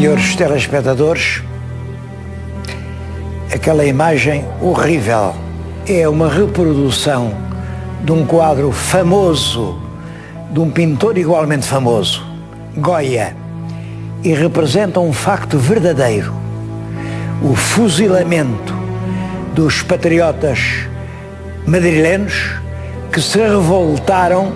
Senhores telespectadores, aquela imagem horrível é uma reprodução de um quadro famoso, de um pintor igualmente famoso, Goya, e representa um facto verdadeiro: o fuzilamento dos patriotas madrilenos que se revoltaram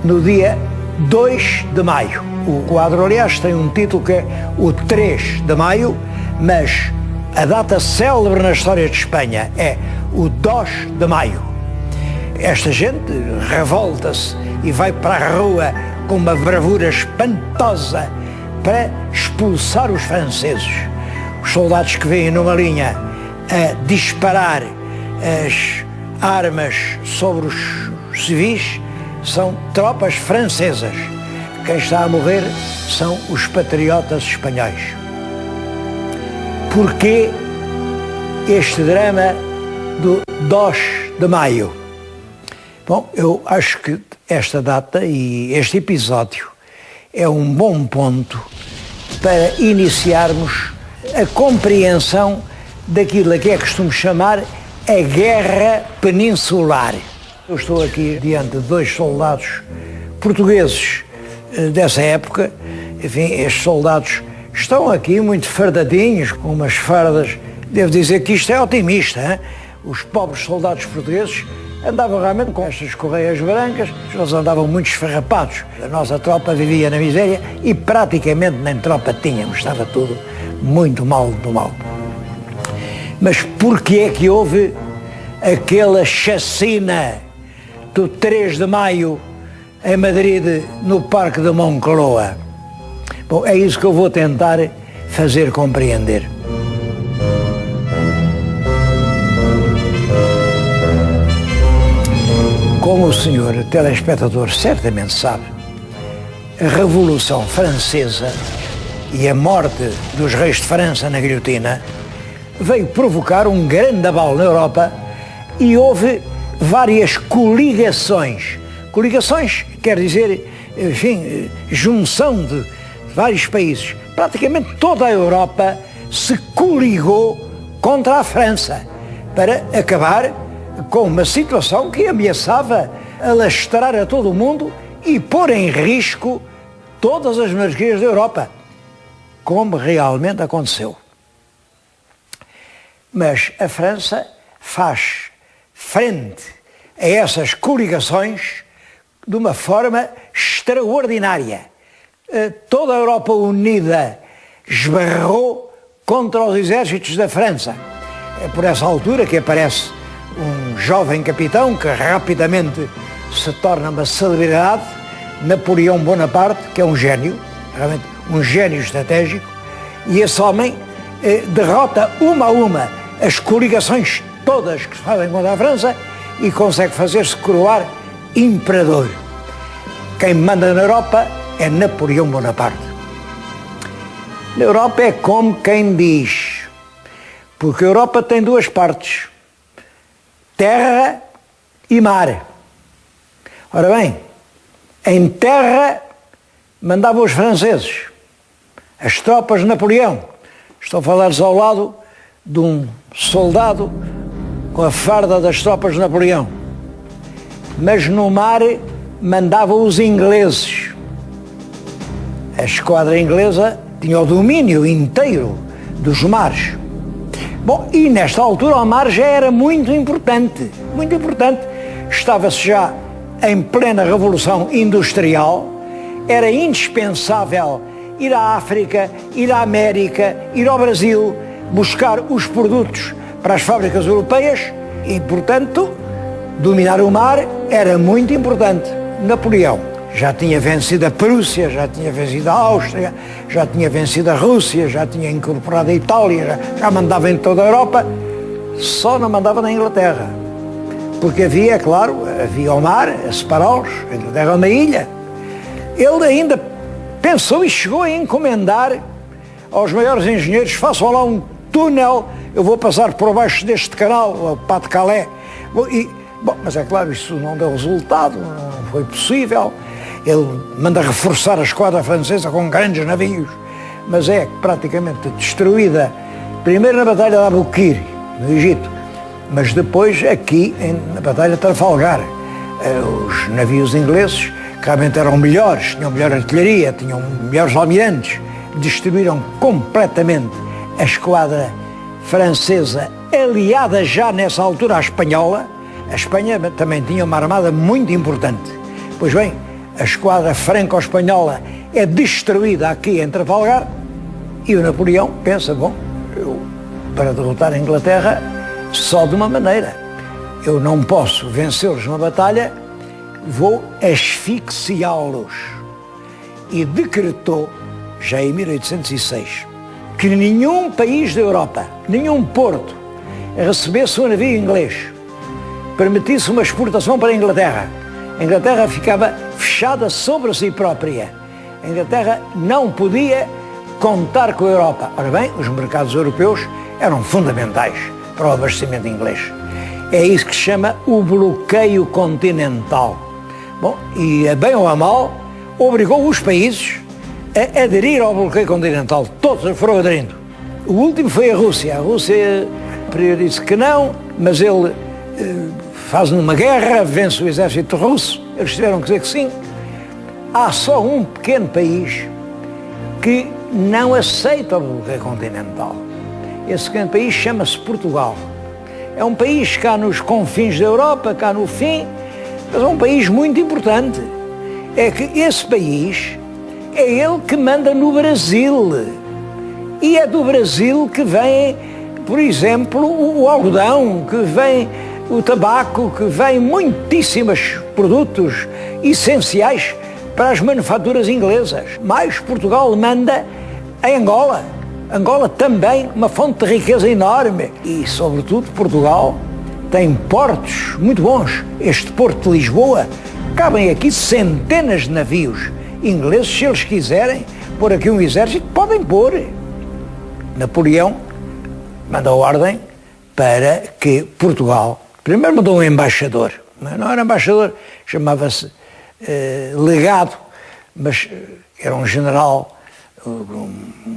no dia 2 de maio. O quadro, aliás, tem um título que é o 3 de maio, mas a data célebre na história de Espanha é o 2 de maio. Esta gente revolta-se e vai para a rua com uma bravura espantosa para expulsar os franceses. Os soldados que vêm numa linha a disparar as armas sobre os civis são tropas francesas. Quem está a morrer são os patriotas espanhóis. Porquê este drama do 2 de maio? Bom, eu acho que esta data e este episódio é um bom ponto para iniciarmos a compreensão daquilo que é costume chamar a Guerra Peninsular. Eu estou aqui diante de dois soldados portugueses dessa época. Enfim, estes soldados estão aqui muito fardadinhos, com umas fardas. Devo dizer que isto é otimista, hein? Os pobres soldados portugueses andavam realmente com estas correias brancas, eles andavam muito esfarrapados. A nossa tropa vivia na miséria e praticamente nem tropa tínhamos, estava tudo muito mal do mal. Mas porquê é que houve aquela chacina do 3 de maio em Madrid, no Parque de Moncloa? Bom, é isso que eu vou tentar fazer compreender. Como o senhor telespectador certamente sabe, a Revolução Francesa e a morte dos reis de França na guilhotina veio provocar um grande abalo na Europa e houve várias coligações. Coligações quer dizer, enfim, junção de vários países. Praticamente toda a Europa se coligou contra a França para acabar com uma situação que ameaçava alastrar a todo o mundo e pôr em risco todas as monarquias da Europa, como realmente aconteceu. Mas a França faz frente a essas coligações de uma forma extraordinária. Toda a Europa unida esbarrou contra os exércitos da França. É por essa altura que aparece um jovem capitão que rapidamente se torna uma celebridade, Napoleão Bonaparte, que é um gênio, realmente um gênio estratégico, e esse homem derrota uma a uma as coligações todas que se fazem contra a França e consegue fazer-se coroar imperador. Quem manda na Europa é Napoleão Bonaparte. Na Europa é como quem diz, porque a Europa tem duas partes: terra e mar. Ora bem, em terra mandavam os franceses, as tropas de Napoleão. Estou a falar-lhes ao lado de um soldado com a farda das tropas de Napoleão. Mas no mar mandavam os ingleses. A esquadra inglesa tinha o domínio inteiro dos mares. Bom, e nesta altura o mar já era muito importante, muito importante. Estava-se já em plena Revolução Industrial, era indispensável ir à África, ir à América, ir ao Brasil, buscar os produtos para as fábricas europeias e, portanto, dominar o mar era muito importante. Napoleão já tinha vencido a Prússia, já tinha vencido a Áustria, já tinha vencido a Rússia, já tinha incorporado a Itália, já mandava em toda a Europa, só não mandava na Inglaterra. Porque havia, é claro, havia o mar a separá-los, a Inglaterra é uma ilha. Ele ainda pensou e chegou a encomendar aos maiores engenheiros: façam lá um túnel, eu vou passar por baixo deste canal, o Pas de Calais. Bom, mas é claro, isso não deu resultado, não foi possível. Ele manda reforçar a esquadra francesa com grandes navios mas é praticamente destruída, primeiro na Batalha de Albuquerque, no Egito, mas depois aqui na Batalha de Trafalgar. Os navios ingleses, que realmente eram melhores, tinham melhor artilharia, tinham melhores almirantes, destruíram completamente a esquadra francesa, aliada já nessa altura à espanhola. A Espanha também tinha uma armada muito importante. Pois bem, a esquadra franco-espanhola é destruída aqui em Trafalgar e o Napoleão pensa, bom, eu, para derrotar a Inglaterra, só de uma maneira. Eu não posso vencê-los numa batalha, vou asfixiá-los. E decretou, já em 1806, que nenhum país da Europa, nenhum porto, recebesse um navio inglês, permitisse uma exportação para a Inglaterra. A Inglaterra ficava fechada sobre si própria. A Inglaterra não podia contar com a Europa. Ora bem, os mercados europeus eram fundamentais para o abastecimento inglês. É isso que se chama o bloqueio continental. Bom, e a bem ou a mal, obrigou os países a aderir ao bloqueio continental. Todos foram aderindo. O último foi a Rússia. A Rússia disse que não, mas ele faz uma guerra, vence o exército russo, eles tiveram que dizer que sim. Há só um pequeno país que não aceita o bloqueio continental. Esse pequeno país chama-se Portugal. É um país cá nos confins da Europa, cá no fim, mas é um país muito importante. É que esse país é ele que manda no Brasil. E é do Brasil que vem, por exemplo, o algodão, que vem o tabaco, que vem muitíssimos produtos essenciais para as manufaturas inglesas. Mas Portugal manda em Angola. Angola também uma fonte de riqueza enorme. E, sobretudo, Portugal tem portos muito bons. Este porto de Lisboa, cabem aqui centenas de navios ingleses. Se eles quiserem pôr aqui um exército, podem pôr. Napoleão mandou ordem para que Portugal, primeiro mandou um embaixador, não era embaixador, chamava-se legado, mas era um general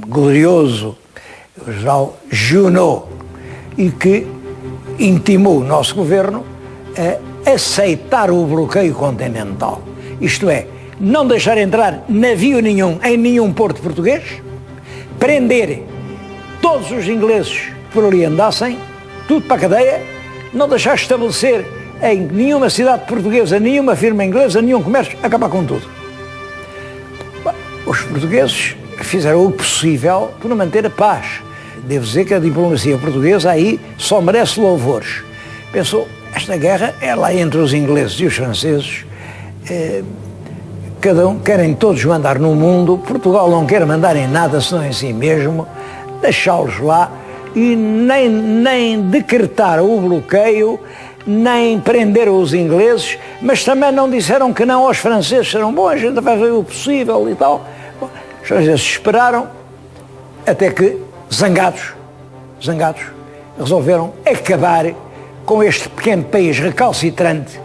glorioso, o general Junot, e que intimou o nosso governo a aceitar o bloqueio continental. Isto é, não deixar entrar navio nenhum em nenhum porto português, prender todos os ingleses que por ali andassem, tudo para a cadeia, não deixar estabelecer em nenhuma cidade portuguesa, nenhuma firma inglesa, nenhum comércio, acabar com tudo. Os portugueses fizeram o possível por manter a paz. Devo dizer que a diplomacia portuguesa aí só merece louvores. Pensou, esta guerra é lá entre os ingleses e os franceses, cada um, querem todos mandar no mundo, Portugal não quer mandar em nada senão em si mesmo, deixá-los lá e nem decretaram o bloqueio, nem prenderam os ingleses, mas também não disseram que não aos franceses, disseram, bom, a gente vai fazer o possível e tal. Bom, os franceses esperaram até que, zangados, resolveram acabar com este pequeno país recalcitrante,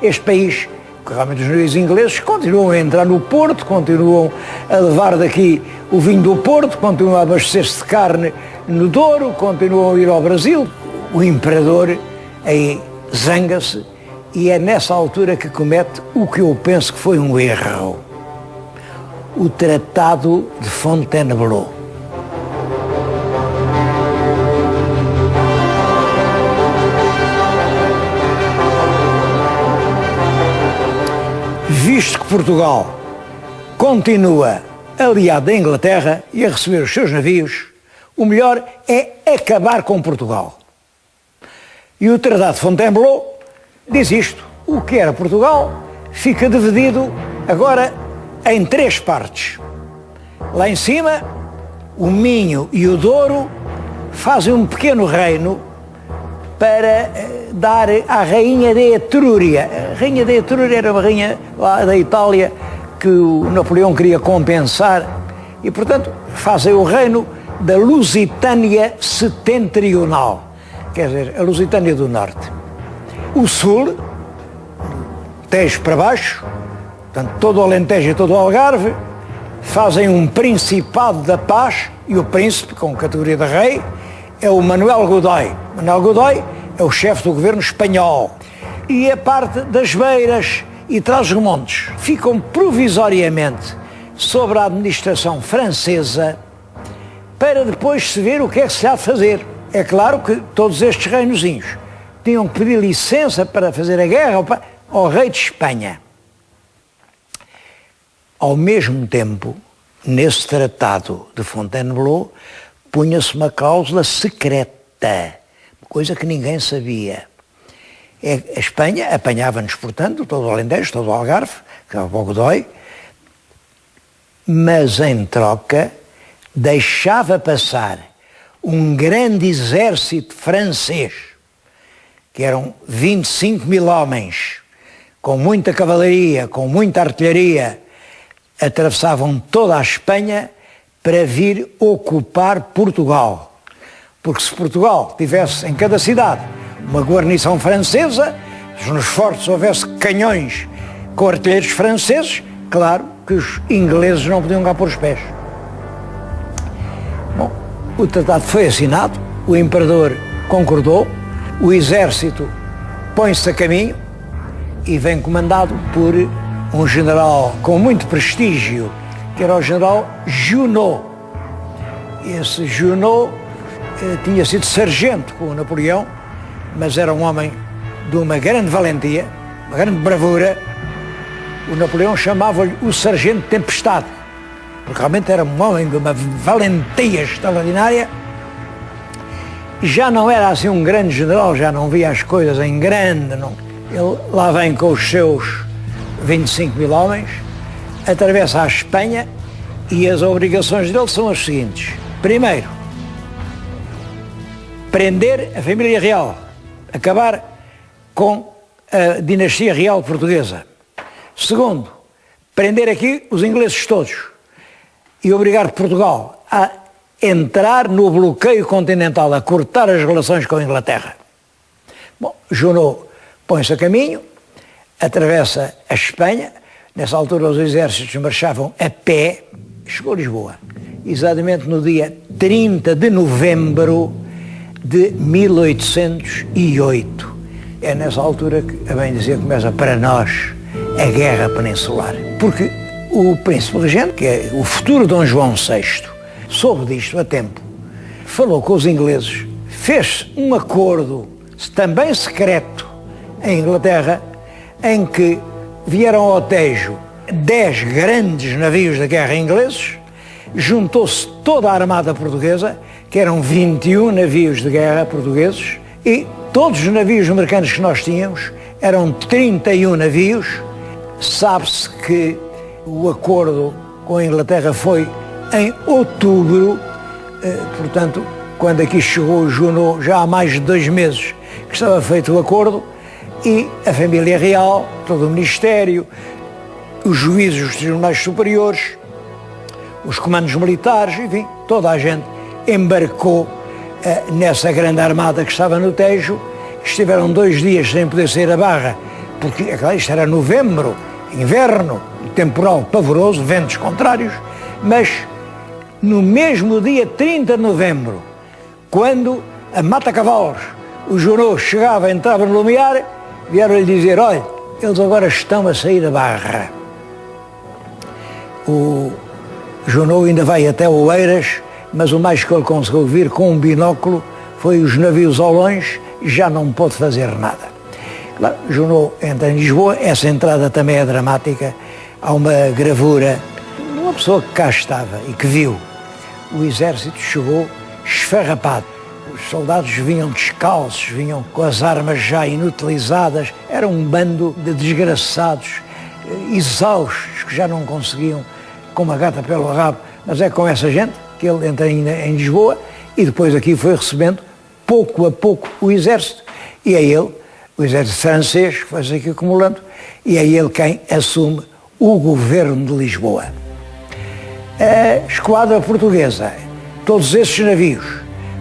este país que realmente os navios ingleses continuam a entrar no Porto, continuam a levar daqui o vinho do Porto, continuam a abastecer-se de carne no Douro, continuam a ir ao Brasil. O imperador aí zanga-se e é nessa altura que comete o que eu penso que foi um erro. O Tratado de Fontainebleau. Visto que Portugal continua aliado à Inglaterra e a receber os seus navios, o melhor é acabar com Portugal. E o Tratado de Fontainebleau diz isto: o que era Portugal fica dividido agora em 3 partes. Lá em cima, o Minho e o Douro fazem um pequeno reino para dar à rainha de Etrúria. A rainha de Etrúria era uma rainha lá da Itália que o Napoleão queria compensar e, portanto, fazem o reino da Lusitânia Setentrional, quer dizer, a Lusitânia do Norte. O Sul, Tejo para baixo, portanto, todo o Alentejo e todo o Algarve, fazem um Principado da Paz e o príncipe, com categoria de rei, é o Manuel Godoy. Manuel Godoy é o chefe do governo espanhol. E a parte das Beiras e Trás-os-Montes ficam provisoriamente sobre a administração francesa para depois se ver o que é que se há de fazer. É claro que todos estes reinozinhos tinham que pedir licença para fazer a guerra ao rei de Espanha. Ao mesmo tempo, nesse tratado de Fontainebleau, punha-se uma cláusula secreta, coisa que ninguém sabia. A Espanha apanhava-nos, portanto, todo o Alentejo, todo o Algarve, que era o Godoy, mas em troca deixava passar um grande exército francês, que eram 25 mil homens, com muita cavalaria, com muita artilharia, atravessavam toda a Espanha para vir ocupar Portugal. Porque se Portugal tivesse em cada cidade uma guarnição francesa, se nos fortes houvesse canhões com artilheiros franceses, claro que os ingleses não podiam cá pôr os pés. Bom, o tratado foi assinado, o imperador concordou, o exército põe-se a caminho e vem comandado por um general com muito prestígio, que era o general Junot. Esse Junot tinha sido sargento com o Napoleão, mas era um homem de uma grande valentia, uma grande bravura. O Napoleão chamava-lhe o Sargento Tempestade, porque realmente era um homem de uma valentia extraordinária. Já não era assim um grande general, já não via as coisas em grande. Não. Ele lá vem com os seus 25 mil homens, atravessa a Espanha e as obrigações dele são as seguintes. Primeiro, prender a família real, acabar com a dinastia real portuguesa. Segundo, prender aqui os ingleses todos e obrigar Portugal a entrar no bloqueio continental, a cortar as relações com a Inglaterra. Bom, Junot põe-se a caminho, atravessa a Espanha. Nessa altura os exércitos marchavam a pé, chegou a Lisboa, exatamente no dia 30 de novembro de 1808. É nessa altura que, a bem dizer, começa para nós a Guerra Peninsular. Porque o príncipe regente, que é o futuro Dom João VI, soube disto a tempo, falou com os ingleses, fez um acordo, também secreto, em Inglaterra, em que vieram ao Tejo 10 grandes navios da guerra ingleses, juntou-se toda a armada portuguesa, que eram 21 navios de guerra portugueses, e todos os navios americanos que nós tínhamos eram 31 navios. Sabe-se que o acordo com a Inglaterra foi em outubro, portanto, quando aqui chegou o Junot, já há mais de 2 meses que estava feito o acordo, e a família real, todo o Ministério, os juízes dos tribunais superiores, os comandos militares, enfim, toda a gente embarcou nessa grande armada que estava no Tejo. Estiveram 2 dias sem poder sair a Barra, porque, é claro, isto era novembro, inverno, temporal pavoroso, ventos contrários, mas no mesmo dia 30 de novembro, quando a Mata-Cavalos, o Junot chegava, entrava no Lumiar, vieram-lhe dizer: olha, eles agora estão a sair da Barra. O Junot ainda vai até Oeiras, mas o mais que ele conseguiu vir com um binóculo foi os navios ao longe, já não pôde fazer nada. Claro, Junot entra em Lisboa, essa entrada também é dramática. Há uma gravura de uma pessoa que cá estava e que viu. O exército chegou esfarrapado. Os soldados vinham descalços, vinham com as armas já inutilizadas. Era um bando de desgraçados, exaustos, que já não conseguiam, com uma gata pelo rabo. Mas é com essa gente que ele entra em Lisboa e depois aqui foi recebendo, pouco a pouco, o exército. E é ele, o exército francês, que foi-se aqui acumulando, e é ele quem assume o governo de Lisboa. A esquadra portuguesa, todos esses navios,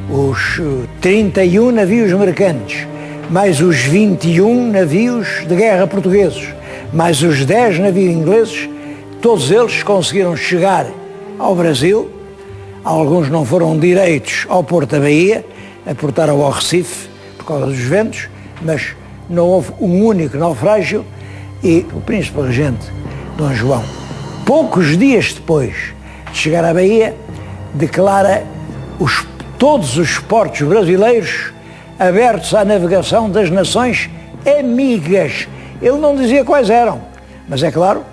os 31 navios mercantes, mais os 21 navios de guerra portugueses, mais os 10 navios ingleses, Todos eles conseguiram chegar ao Brasil, alguns não foram direitos ao Porto da Bahia, aportaram ao Recife por causa dos ventos, mas não houve um único naufrágio e o príncipe regente, Dom João, poucos dias depois de chegar à Bahia, declara todos os portos brasileiros abertos à navegação das nações amigas. Ele não dizia quais eram, mas é claro,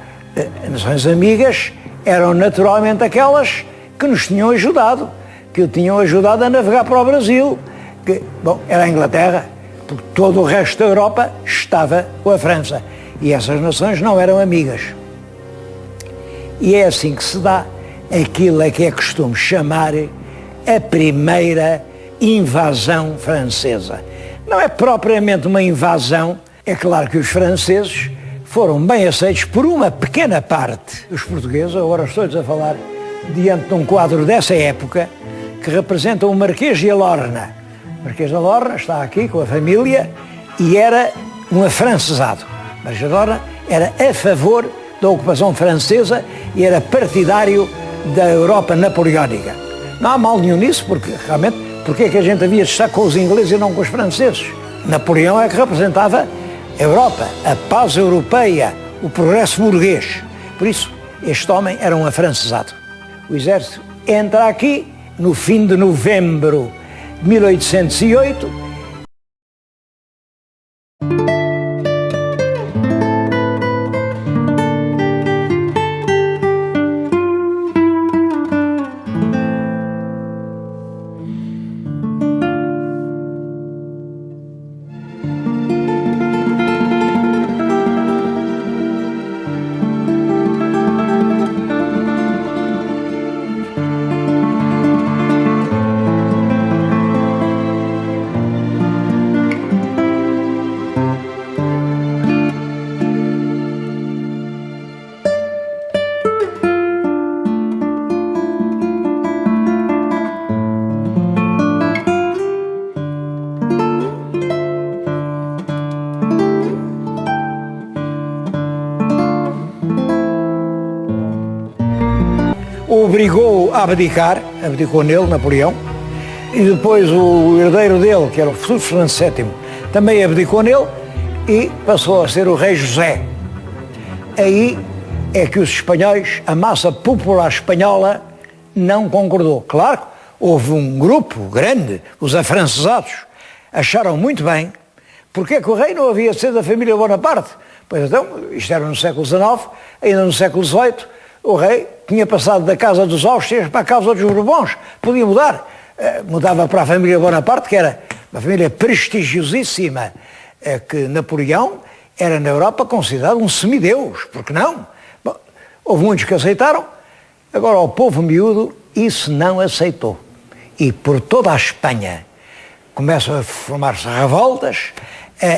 as nações amigas eram naturalmente aquelas que nos tinham ajudado, que o tinham ajudado a navegar para o Brasil, que, bom, era a Inglaterra, porque todo o resto da Europa estava com a França, e essas nações não eram amigas. E é assim que se dá aquilo a que é costume chamar a primeira invasão francesa. Não é propriamente uma invasão, é claro que os franceses foram bem aceitos por uma pequena parte dos portugueses. Agora estou-lhes a falar diante de um quadro dessa época que representa o Marquês de Alorna. O Marquês de Alorna está aqui com a família e era um afrancesado. O Marquês de Alorna era a favor da ocupação francesa e era partidário da Europa napoleónica. Não há mal nenhum nisso, porque realmente, porque é que a gente havia de estar com os ingleses e não com os franceses? Napoleão é que representava a Europa, a paz europeia, o progresso burguês. Por isso, este homem era um afrancesado. O exército entra aqui no fim de novembro de 1808. Obrigou a abdicar, abdicou nele, Napoleão, e depois o herdeiro dele, que era o futuro Fernando VII, também abdicou nele e passou a ser o rei José. Aí é que os espanhóis, a massa popular espanhola, não concordou. Claro, houve um grupo grande, os afrancesados, acharam muito bem, porque é que o rei não havia de ser da família Bonaparte? Pois então, isto era no século XIX, ainda no século XVIII, o rei tinha passado da casa dos Austrias para a casa dos Bourbons. Podia mudar. Mudava para a família Bonaparte, que era uma família prestigiosíssima, que Napoleão era na Europa considerado um semideus. Por que não? Bom, houve muitos que aceitaram. Agora, o povo miúdo, isso não aceitou. E por toda a Espanha começam a formar-se revoltas,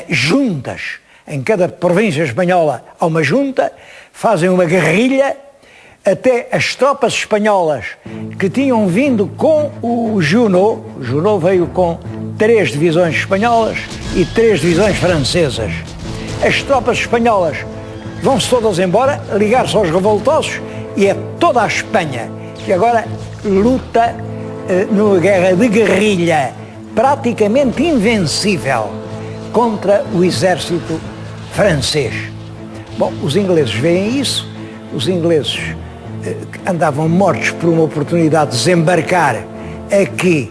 juntas. Em cada província espanhola há uma junta, fazem uma guerrilha. Até as tropas espanholas que tinham vindo com o Junot veio com 3 divisões espanholas e 3 divisões francesas. As tropas espanholas vão-se todas embora, ligar-se aos revoltosos, e é toda a Espanha que agora luta numa guerra de guerrilha praticamente invencível contra o exército francês. Bom, os ingleses veem isso, os ingleses andavam mortos por uma oportunidade de desembarcar aqui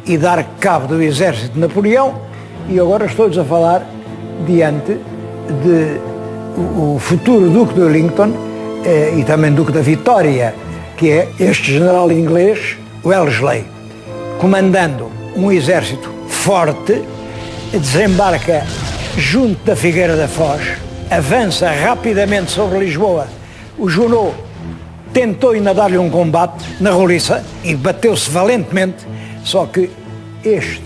e dar cabo do exército de Napoleão, e agora estou-lhes a falar diante de o futuro Duque de Wellington e também Duque da Vitória, que é este general inglês, Wellesley, comandando um exército forte, desembarca junto da Figueira da Foz, avança rapidamente sobre Lisboa. O Junot tentou ainda dar-lhe um combate na roliça e bateu-se valentemente, só que este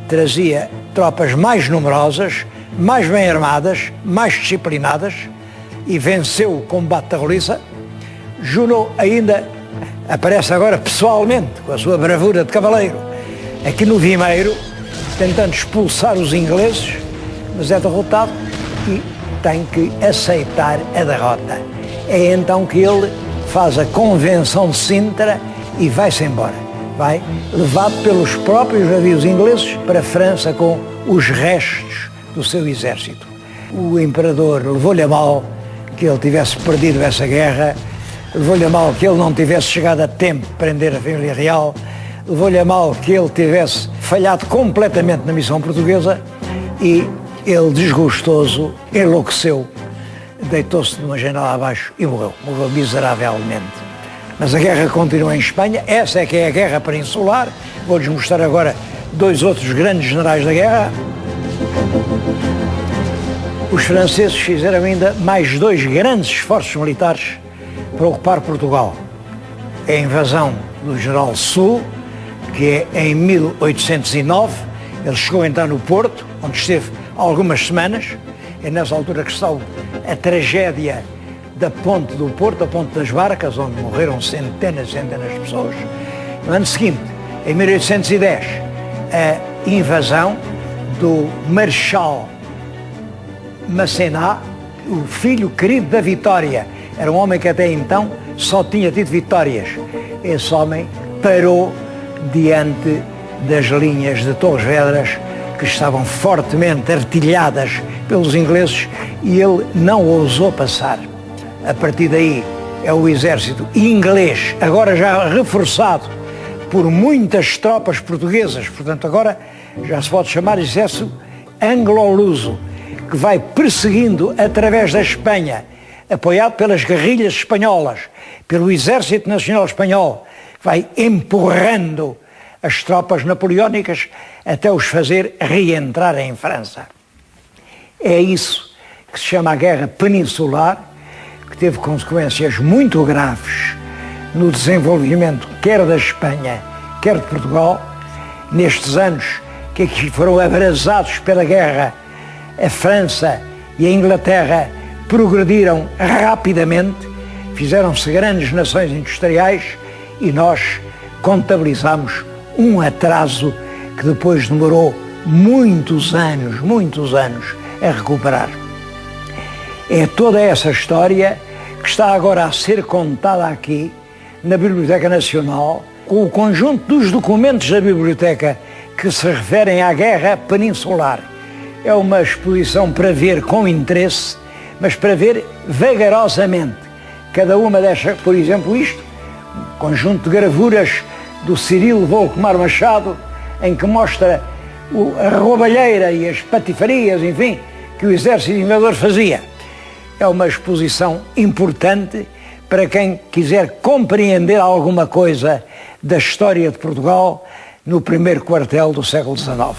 trazia tropas mais numerosas, mais bem armadas, mais disciplinadas, e venceu o combate da roliça. Junot ainda aparece agora pessoalmente, com a sua bravura de cavaleiro, aqui no Vimeiro, tentando expulsar os ingleses, mas é derrotado e tem que aceitar a derrota. É então que ele faz a Convenção de Sintra e vai-se embora. Vai levado pelos próprios navios ingleses para a França com os restos do seu exército. O imperador levou-lhe a mal que ele tivesse perdido essa guerra, levou-lhe a mal que ele não tivesse chegado a tempo de prender a família real, levou-lhe a mal que ele tivesse falhado completamente na missão portuguesa e ele, desgostoso, enlouqueceu, deitou-se de uma janela abaixo e morreu miseravelmente. Mas a guerra continua em Espanha, essa é que é a guerra peninsular. Vou-lhes mostrar agora dois outros grandes generais da guerra. Os franceses fizeram ainda mais dois grandes esforços militares para ocupar Portugal. A invasão do general Soult, que é em 1809, ele chegou então no Porto, onde esteve algumas semanas. É nessa altura que está a tragédia da Ponte do Porto, a Ponte das Barcas, onde morreram centenas e centenas de pessoas. No ano seguinte, em 1810, a invasão do Marechal Masséna, o filho querido da Vitória. Era um homem que até então só tinha tido vitórias. Esse homem parou diante das linhas de Torres Vedras, que estavam fortemente artilhadas pelos ingleses, e ele não ousou passar. A partir daí é o exército inglês, agora já reforçado por muitas tropas portuguesas, portanto agora já se pode chamar exército anglo-luso, que vai perseguindo através da Espanha, apoiado pelas guerrilhas espanholas, pelo exército nacional espanhol, que vai empurrando as tropas napoleónicas até os fazer reentrar em França. É isso que se chama a Guerra Peninsular, que teve consequências muito graves no desenvolvimento quer da Espanha, quer de Portugal. Nestes anos que aqui foram abrasados pela guerra, a França e a Inglaterra progrediram rapidamente, fizeram-se grandes nações industriais e nós contabilizamos um atraso que depois demorou muitos anos a recuperar. É toda essa história que está agora a ser contada aqui na Biblioteca Nacional, com o conjunto dos documentos da biblioteca que se referem à Guerra Peninsular. É uma exposição para ver com interesse, mas para ver vagarosamente. Cada uma destas, por exemplo, isto, um conjunto de gravuras do Cirilo Volcomar Machado, em que mostra a roubalheira e as patifarias, enfim, que o exército invasor fazia. É uma exposição importante para quem quiser compreender alguma coisa da história de Portugal no primeiro quartel do século XIX.